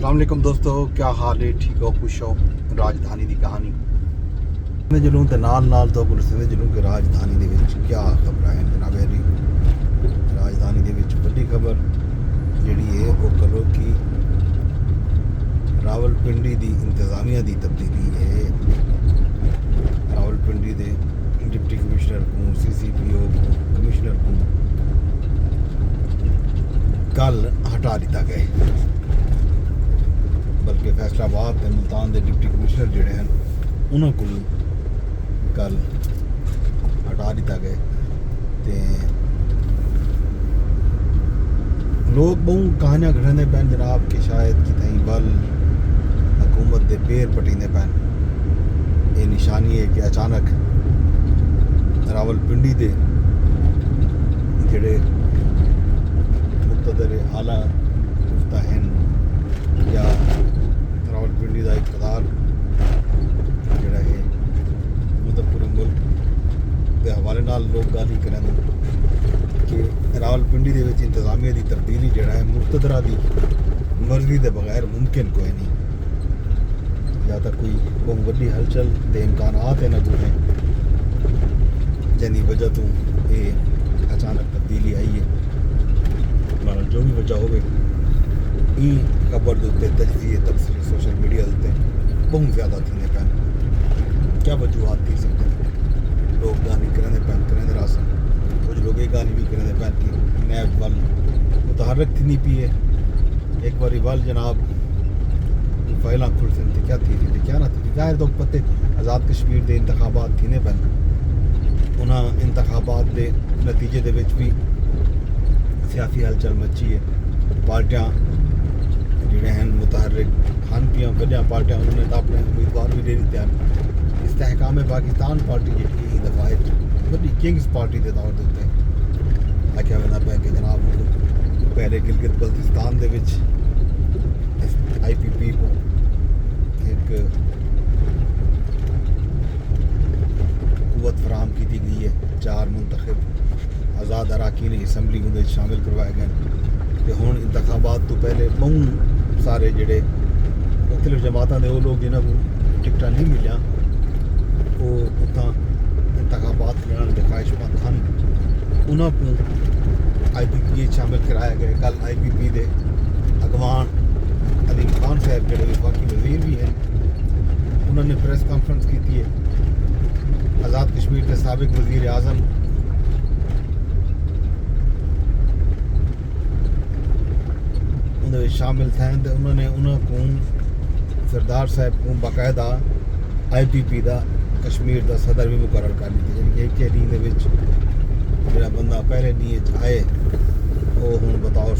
السلام علیکم دوستو، کیا حال ہے؟ ٹھیک ہو؟ خوش ہو؟ راجدھانی دی کہانی میں جلوں تے نال تو پولیس دے جلوں کہ راجدھانی دے وچ کیا خبر ہے جناب جی۔ راجدھانی دے وچ بڑی خبر جڑی ہے وہ کرو کہ راولپنڈی دی انتظامیہ دی تبدیلی ہے۔ راولپنڈی دے ڈپٹی کمشنر کو، سی سی پی او کو، کمشنر کو کل ہٹا دیتا گئے، بلکہ فیصلہ آباد تے ملتان دے ڈپٹی کمشنر جڑے ہیں انہوں کو کل ہٹا دیتا گئے۔ تے لوگ بہت کہانیاں گھڑنے پین جناب کہ شاید کتیں بل حکومت دے پیر پٹینے پین۔ یہ نشانی ہے کہ اچانک راولپنڈی دے جڑے مقتدر اعلیٰ گفتہ ہیں یا راولپنڈی دا اقتدار جڑا ہے مطلب پورے ملک کے حوالے نال لوگ گالی کریں کہ راولپنڈی دے وچ انتظامیہ دی تبدیلی جڑا ہے مقتدرہ دی مرضی دے بغیر ممکن کوئی نہیں، یا تک کوئی بہت وڈی ہلچل دے امکانات ہیں نہ گزرے جنی وجہ تو یہ اچانک تبدیلی آئی ہے۔ جو بھی وجہ ہوئے یہ خبر دے تجزیے تبصرے سوشل میڈیا دے بہت زیادہ تھینے پین۔ کیا وجوہات تھی سکتے ہیں؟ لوگ گانی کرنے پین کرنے راسن، کچھ لوگ یہ گانی بھی کرنے پین کہ نیب وال متحرک تھی نہیں پیے ایک باری وال جناب فائلاں کھل سن کیا تھی کیا نہ تھی ظاہر تو پتے آزاد کشمیر دے انتخابات تھینے پین۔ انہاں انتخابات دے نتیجے دے وچ بھی سیاسی ہلچل مچی ہے، پارٹیاں جڑے ہیں متحرک ہن پیاں وڈیاں پارٹیاں انہوں نے اپنے امیدوار بھی دے دیتے ہیں۔ استحکام پاکستان پارٹی جی دفاع وڈی کنگز پارٹی کے طور دیتے آخیا وینا پہ کہ جناب پہلے گلگت بلتستان دے وچ آئی پی پی کو ایک قوت فراہم کی گئی ہے، 4 منتخب آزاد اراکین اسمبلی کو شامل کروائے گئے کہ ہوں انتخابات تو پہلے بہت سارے جڑے مختلف جماعتوں کے وہ لوگ جنہوں کو ٹکٹاں نہیں ملیاں وہ اتنا انتخابات لڑن کے خواہش مند ہیں، انہوں کو آئی پی پی شامل کرایا گیا۔ کل آئی پی پی دے اگوان علیم خان صاحب جڑے وفاقی وزیر بھی ہیں انہوں نے پریس کانفرنس کی ہے۔ آزاد کشمیر کے سابق وزیر اعظم شامل تھے، انہوں نے انہوں کو سردار صاحب کو باقاعدہ آئی پی پی دا کشمیر دا صدر بھی مقرر کر لی، یعنی کہ ایک دن دے وچ جڑا بندہ پہلے نہیں آئے وہ ہوں بطور